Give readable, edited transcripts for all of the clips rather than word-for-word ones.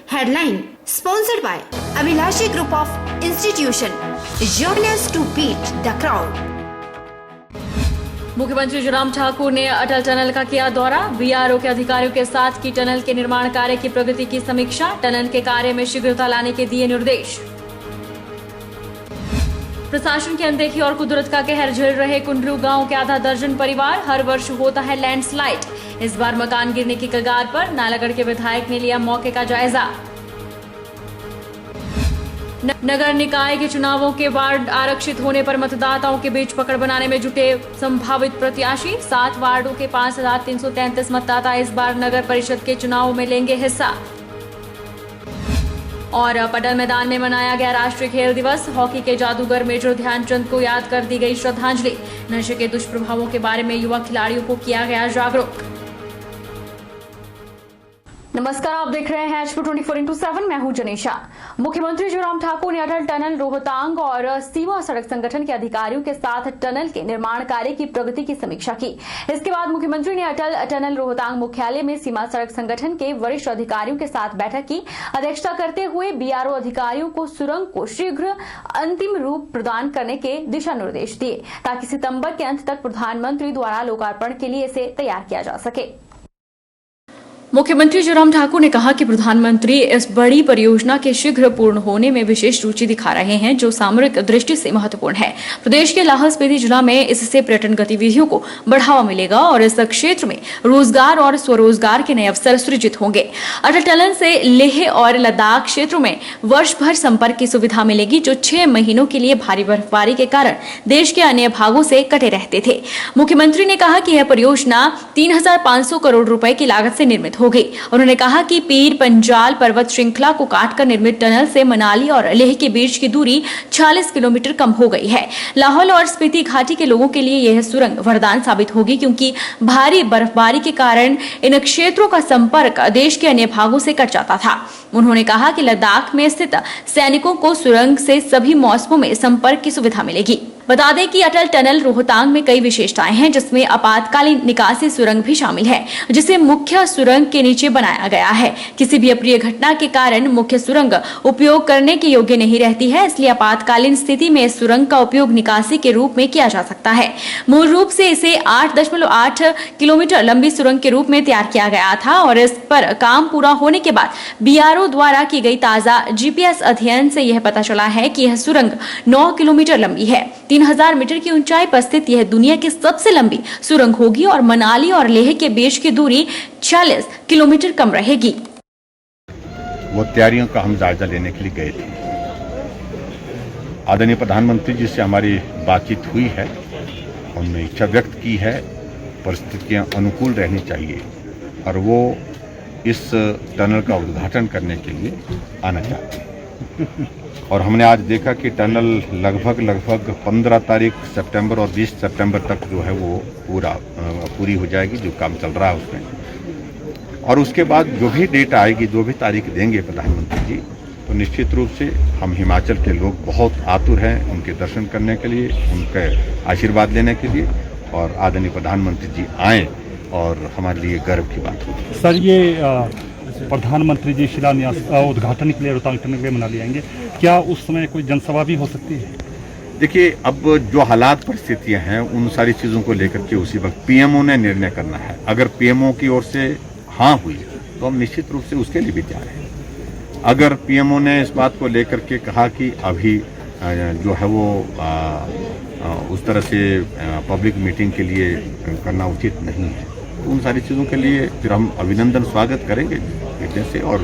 Headline sponsored by Abhilashi Group of Institution. Join us to beat the crowd. मुख्यमंत्री जयराम ठाकुर ने अटल tunnel का किया दौरा। बीआरओ के अधिकारियों के साथ की टनल के निर्माण कार्य की प्रगति की समीक्षा। टनल के कार्य में शीघ्रता लाने के दिए निर्देश। प्रशासन की अनदेखी और कुदरत का कहर झेल रहे कुंडरू गांव के आधा दर्जन परिवार। हर वर्ष होता है लैंडस्लाइड, इस बार मकान गिरने की कगार पर। नालागढ़ के विधायक ने लिया मौके का जायजा। नगर निकाय के चुनावों के वार्ड आरक्षित होने पर मतदाताओं के बीच पकड़ बनाने में जुटे संभावित प्रत्याशी। 7 वार्डों के 5333 मतदाता इस बार नगर परिषद के चुनाव में लेंगे हिस्सा। और पटल मैदान में मनाया गया राष्ट्रीय खेल दिवस। हॉकी के जादूगर मेजर ध्यानचंद को याद कर दी गई श्रद्धांजलि। नशे के दुष्प्रभावों के बारे में युवा खिलाड़ियों को किया गया जागरूक। नमस्कार, आप देख रहे हैं HP 24x7। मैं हूं जनीशा। मुख्यमंत्री जयराम ठाकुर ने अटल टनल रोहतांग और सीमा सड़क संगठन के अधिकारियों के साथ टनल के निर्माण कार्य की प्रगति की समीक्षा की। इसके बाद मुख्यमंत्री ने अटल टनल रोहतांग मुख्यालय में सीमा सड़क संगठन के वरिष्ठ अधिकारियों के साथ बैठक की। अध्यक्षता करते हुए बीआरओ अधिकारियों को सुरंग को शीघ्र अंतिम रूप प्रदान करने के दिशा निर्देश दिए, ताकि सितंबर के अंत तक प्रधानमंत्री द्वारा लोकार्पण के लिए इसे तैयार किया जा सके। मुख्यमंत्री जयराम ठाकुर ने कहा कि प्रधानमंत्री इस बड़ी परियोजना के शीघ्र पूर्ण होने में विशेष रुचि दिखा रहे हैं, जो सामरिक दृष्टि से महत्वपूर्ण है। प्रदेश के लाहौल स्पीति जिला में इससे पर्यटन गतिविधियों को बढ़ावा मिलेगा और इस क्षेत्र में रोजगार और स्वरोजगार के नए अवसर सृजित होंगे। अटल टनल से लेह और लद्दाख क्षेत्रों में वर्ष भर संपर्क की सुविधा मिलेगी, जो 6 महीनों के लिए भारी बर्फबारी के कारण देश के अन्य भागों से कटे रहते थे। मुख्यमंत्री ने कहा कि यह परियोजना 3500 करोड़ रुपए की लागत से निर्मित होगी। उन्होंने कहा कि पीर पंजाल पर्वत श्रृंखला को काटकर निर्मित टनल से मनाली और लेह के बीच की दूरी 46 किलोमीटर कम हो गई है। लाहौल और स्पीति घाटी के लोगों के लिए यह सुरंग वरदान साबित होगी, क्योंकि भारी बर्फबारी के कारण इन क्षेत्रों का संपर्क देश के अन्य भागों से कट जाता था। उन्होंने कहा कि लद्दाख में स्थित सैनिकों को सुरंग से सभी मौसमों में संपर्क की सुविधा मिलेगी। बता दें कि अटल टनल रोहतांग में कई विशेषताएं हैं, जिसमें आपातकालीन निकासी सुरंग भी शामिल है, जिसे मुख्य सुरंग के नीचे बनाया गया है। किसी भी अप्रिय घटना के कारण मुख्य सुरंग उपयोग करने के योग्य नहीं रहती है, इसलिए आपातकालीन स्थिति में इस सुरंग का उपयोग निकासी के रूप में किया जा सकता है। मूल रूप से इसे 8.8 किलोमीटर लंबी सुरंग के रूप में तैयार किया गया था और इस पर काम पूरा होने के बाद बीआरओ द्वारा की गई ताजा जीपीएस अध्ययन से यह पता चला है कि यह सुरंग 9 किलोमीटर लंबी है। 3000 मीटर की ऊंचाई पर स्थित यह दुनिया की सबसे लंबी सुरंग होगी और मनाली और लेह के बीच की दूरी 46 किलोमीटर कम रहेगी। वो तैयारियों का हम जायजा लेने के लिए गए थे। आदरणीय प्रधानमंत्री जी से हमारी बातचीत हुई है। उन्होंने इच्छा व्यक्त की है, परिस्थितियां अनुकूल रहनी चाहिए और वो इस टनल का उद्घाटन करने के लिए आना चाहते हैं। और हमने आज देखा कि टनल लगभग 15 तारीख सितंबर और 20 सितंबर तक जो है वो पूरी हो जाएगी, जो काम चल रहा है उसमें। और उसके बाद जो भी डेट आएगी, जो भी तारीख देंगे प्रधानमंत्री जी, तो निश्चित रूप से हम हिमाचल के लोग बहुत आतुर हैं उनके दर्शन करने के लिए, उनके आशीर्वाद लेने के लिए। और आदरणीय प्रधानमंत्री जी आएँ और हमारे लिए गर्व की बात होगी। सर, ये प्रधानमंत्री जी शिलान्यास उद्घाटन के लिए रोहतांग टनल के लिए मनाली आएंगे, क्या उस समय कोई जनसभा भी हो सकती है? देखिए, अब जो हालात परिस्थितियां हैं उन सारी चीज़ों को लेकर के उसी वक्त पीएमओ ने निर्णय करना है। अगर पीएमओ की ओर से हाँ हुई तो हम निश्चित रूप से उसके लिए भी तैयार हैं। अगर पीएमओ ने इस बात को लेकर के कहा कि अभी जो है वो उस तरह से पब्लिक मीटिंग के लिए करना उचित नहीं है, तो उन सारी चीज़ों के लिए फिर हम अभिनंदन स्वागत करेंगे से और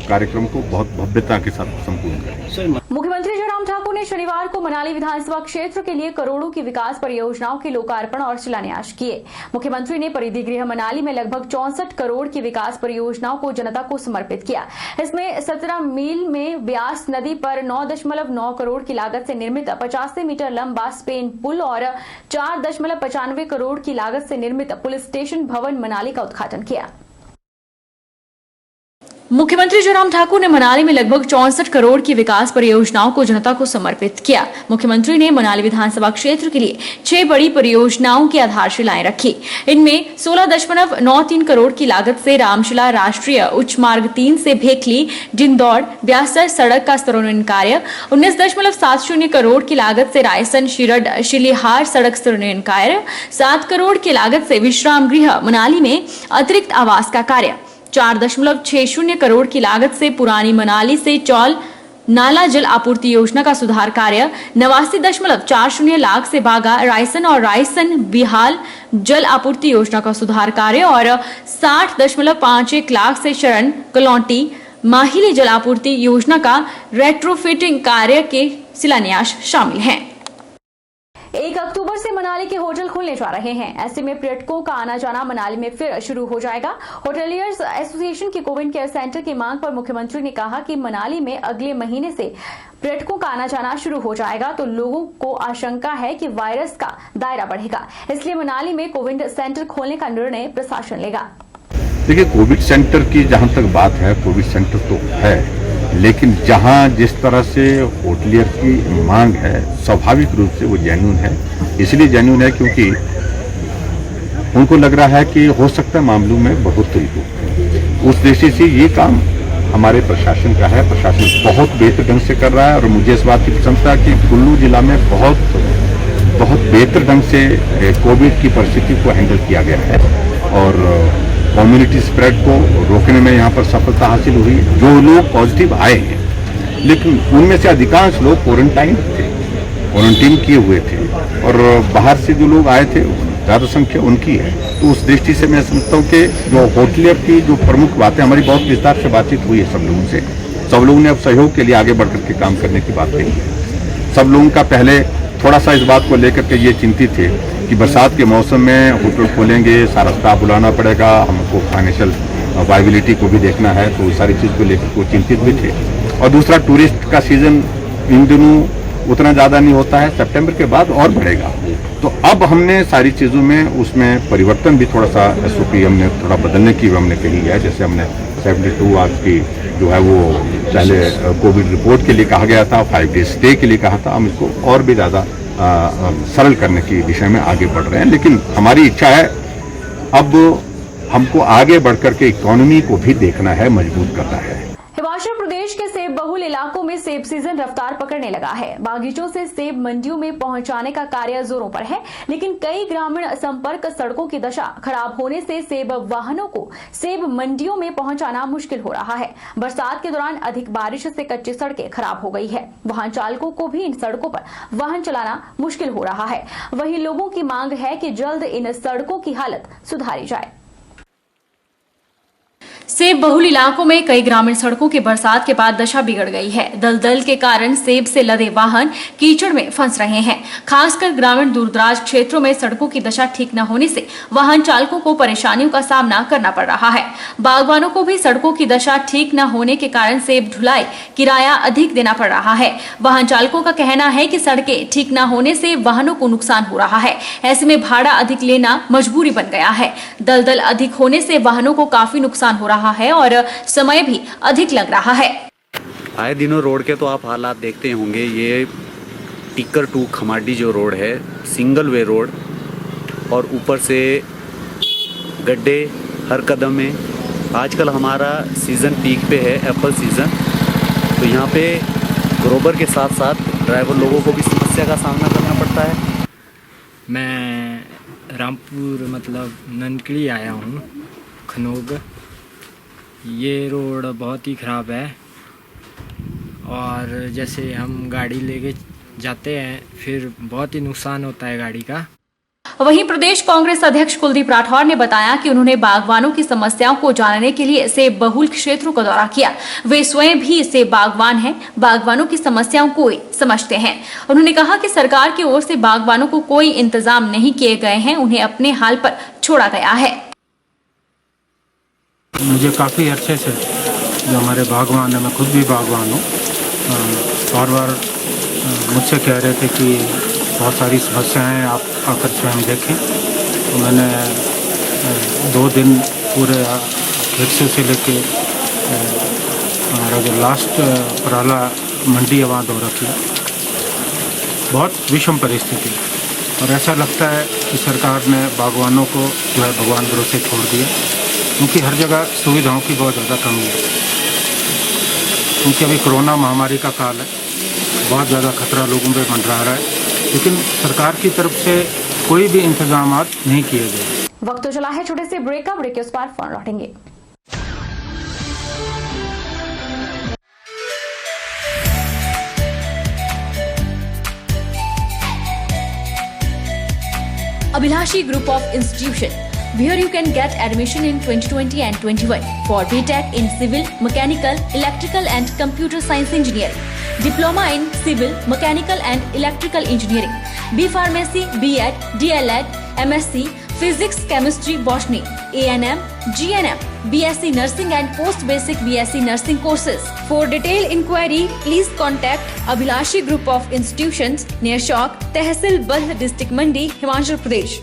कार्यक्रम को बहुत भव्यता के साथ संपूर्ण करेंगे। मुख्यमंत्री जयराम ठाकुर ने शनिवार को मनाली विधानसभा क्षेत्र के लिए करोड़ों की विकास परियोजनाओं के लोकार्पण और शिलान्यास किए। मुख्यमंत्री ने परिधि गृह मनाली में लगभग 64 करोड़ की विकास परियोजनाओं को जनता को समर्पित किया। इसमें 17 मील में ब्यास नदी पर 9.9 करोड़ की लागत से निर्मित 85 मीटर लंबा स्पेन पुल और 4.95 करोड़ की लागत से निर्मित पुलिस स्टेशन भवन मनाली का उद्घाटन किया। मुख्यमंत्री जयराम ठाकुर ने मनाली में लगभग 64 करोड़ की विकास परियोजनाओं को जनता को समर्पित किया। मुख्यमंत्री ने मनाली विधानसभा क्षेत्र के लिए 6 बड़ी परियोजनाओं की आधारशिलाएं रखी। इनमें 16.93 करोड़ की लागत से रामशिला राष्ट्रीय उच्च मार्ग 3 से भेखली जिंदौड़ ब्यासर सड़क का स्तरोन्नयन कार्य, 19.70 करोड़ की लागत से रायसन शिरड शिलिहार सड़क स्तरोन्नयन कार्य, 7 करोड़ की लागत से विश्राम गृह मनाली में अतिरिक्त आवास का कार्य, 4.60 करोड़ की लागत से पुरानी मनाली से चौल नाला जल आपूर्ति योजना का सुधार कार्य, 89.40 लाख से बागा रायसन और रायसन बिहाल जल आपूर्ति योजना का सुधार कार्य और 60.51 लाख से शरण कलौटी माहिली जल आपूर्ति योजना का रेट्रोफिटिंग कार्य के शिलान्यास शामिल हैं। 1 अक्टूबर से मनाली के होटल खुलने जा रहे हैं। ऐसे में पर्यटकों का आना जाना मनाली में फिर शुरू हो जाएगा। होटलियर्स एसोसिएशन के कोविड केयर सेंटर की मांग पर मुख्यमंत्री ने कहा कि मनाली में अगले महीने से पर्यटकों का आना जाना शुरू हो जाएगा तो लोगों को आशंका है कि वायरस का दायरा बढ़ेगा, इसलिए मनाली में कोविड सेंटर खोलने का निर्णय प्रशासन लेगा। देखिए, कोविड सेंटर की जहां तक बात है, कोविड सेंटर तो है, लेकिन जहां जिस तरह से होटलियर की मांग है स्वाभाविक रूप से वो जेन्युइन है। इसलिए जेन्युइन है क्योंकि उनको लग रहा है कि हो सकता है मामलों में बढ़ोतरी हो। उस दृष्टि से ये काम हमारे प्रशासन का है। प्रशासन बहुत बेहतर ढंग से कर रहा है और मुझे इस बात की प्रसन्नता है कि कुल्लू जिला में बहुत बेहतर ढंग से कोविड की परिस्थिति को हैंडल किया गया है और कम्युनिटी स्प्रेड को रोकने में यहाँ पर सफलता हासिल हुई। जो लोग पॉजिटिव आए हैं, लेकिन उनमें से अधिकांश लोग क्वारंटीन किए हुए थे और बाहर से जो लोग आए थे ज़्यादा संख्या उनकी है। तो उस दृष्टि से मैं समझता हूँ कि जो होटलियर की जो प्रमुख बातें, हमारी बहुत विस्तार से बातचीत हुई है सब लोगों से। सब लोगों ने अब सहयोग के लिए आगे बढ़ करके काम करने की बात कही है। सब लोगों का पहले थोड़ा सा इस बात को लेकर के ये चिंतित थे कि बरसात के मौसम में होटल खोलेंगे, सारा स्टाफ बुलाना पड़ेगा, हमको फाइनेंशियल वायबिलिटी को भी देखना है, तो सारी चीज़ को लेकर वो चिंतित भी थे। और दूसरा, टूरिस्ट का सीजन इन दिनों उतना ज़्यादा नहीं होता है, सितंबर के बाद और बढ़ेगा। तो अब हमने सारी चीज़ों में उसमें परिवर्तन भी थोड़ा सा SOP हमने थोड़ा बदलने की हमने कही है। जैसे हमने 72 आवर्स की जो है वो पहले कोविड रिपोर्ट के लिए कहा गया था, 5 डेज स्टे के लिए कहा था, हम इसको और भी ज़्यादा सरल करने की दिशा में आगे बढ़ रहे हैं। लेकिन हमारी इच्छा है अब हमको आगे बढ़कर के इकोनॉमी को भी देखना है, मजबूत करना है। हिमाचल प्रदेश के सेब बहुल इलाकों में सेब सीजन रफ्तार पकड़ने लगा है। बागीचों से सेब मंडियों में पहुंचाने का कार्य जोरों पर है, लेकिन कई ग्रामीण संपर्क सड़कों की दशा खराब होने से सेब वाहनों को सेब मंडियों में पहुंचाना मुश्किल हो रहा है। बरसात के दौरान अधिक बारिश से कच्ची सड़कें खराब हो गई है। वाहन चालकों को भी इन सड़कों पर वाहन चलाना मुश्किल हो रहा है। वहीं लोगों की मांग है कि जल्द इन सड़कों की हालत सुधारी जाए। सेब बहुल इलाकों में कई ग्रामीण सड़कों की बरसात के बाद दशा बिगड़ गई है। दलदल के कारण सेब से लदे वाहन कीचड़ में फंस रहे हैं। खासकर ग्रामीण दूरदराज क्षेत्रों में सड़कों की दशा ठीक न होने से वाहन चालकों को परेशानियों का सामना करना पड़ रहा है। बागवानों को भी सड़कों की दशा ठीक न होने के कारण सेब ढुलाई किराया अधिक देना पड़ रहा है। वाहन चालकों का कहना है कि सड़कें ठीक न होने से वाहनों को नुकसान हो रहा है। ऐसे में भाड़ा अधिक लेना मजबूरी बन गया है। दलदल अधिक होने से वाहनों को काफी नुकसान हो रहा है और समय भी अधिक लग रहा है। आए दिनों रोड के तो आप हालात देखते होंगे। ये टिक्कर टू खमाडी जो रोड है, सिंगल वे रोड, और ऊपर से गड्ढे हर कदम में। आजकल हमारा सीज़न पीक पे है, एप्पल सीज़न, तो यहाँ पे ग्रोबर के साथ साथ ड्राइवर लोगों को भी समस्या का सामना करना पड़ता है। मैं रामपुर मतलब ननकली आया हूँ, खनोग। ये रोड बहुत ही ख़राब है और जैसे हम गाड़ी लेके जाते हैं फिर बहुत ही नुकसान होता है गाड़ी का। वहीं प्रदेश कांग्रेस अध्यक्ष कुलदीप राठौर ने बताया कि उन्होंने बागवानों की समस्याओं को जानने के लिए सेब बहुल क्षेत्रों का दौरा किया। वे स्वयं भी सेब बागवान हैं, बागवानों की समस्याओं को समझते हैं। उन्होंने कहा कि सरकार की ओर से बागवानों को कोई इंतजाम नहीं किए गए हैं, उन्हें अपने हाल पर छोड़ा गया है। मुझे काफ़ी अच्छे से जो हमारे बागवान है, मैं खुद भी बागवान हूँ, बार बार मुझसे कह रहे थे कि बहुत सारी समस्याएं आप आकर स्वयं देखें। तो मैंने 2 दिन पूरे खेत से लेके हमारा जो लास्ट पराला मंडी है वहाँ दौरा किया। बहुत विषम परिस्थिति और ऐसा लगता है कि सरकार ने बागवानों को जो है भगवान भरोसे छोड़ दिया, क्योंकि हर जगह सुविधाओं की बहुत ज़्यादा कमी है। क्योंकि अभी कोरोना महामारी का काल है, बहुत ज़्यादा खतरा लोगों पे मंडरा रहा है, लेकिन सरकार की तरफ से कोई भी इंतजाम नहीं किए गए। वक्त तो चला है छोटे से ब्रेक का, ब्रेक के उस पार फोन लौटेंगे। Abhilashi Group of Institution. Here you can get admission in 2020 and 21 for BTech in Civil, Mechanical, Electrical and Computer Science Engineering, Diploma in Civil, Mechanical and Electrical Engineering, B Pharmacy, B.Ed, D.L.Ed, MSc, Physics, Chemistry, Botany, A&M, GNM, BSc Nursing and Post Basic BSc Nursing courses. For detailed inquiry, please contact Abhilashi Group of Institutions near Chowk, Tehsil Badh, District Mandi, Himachal Pradesh.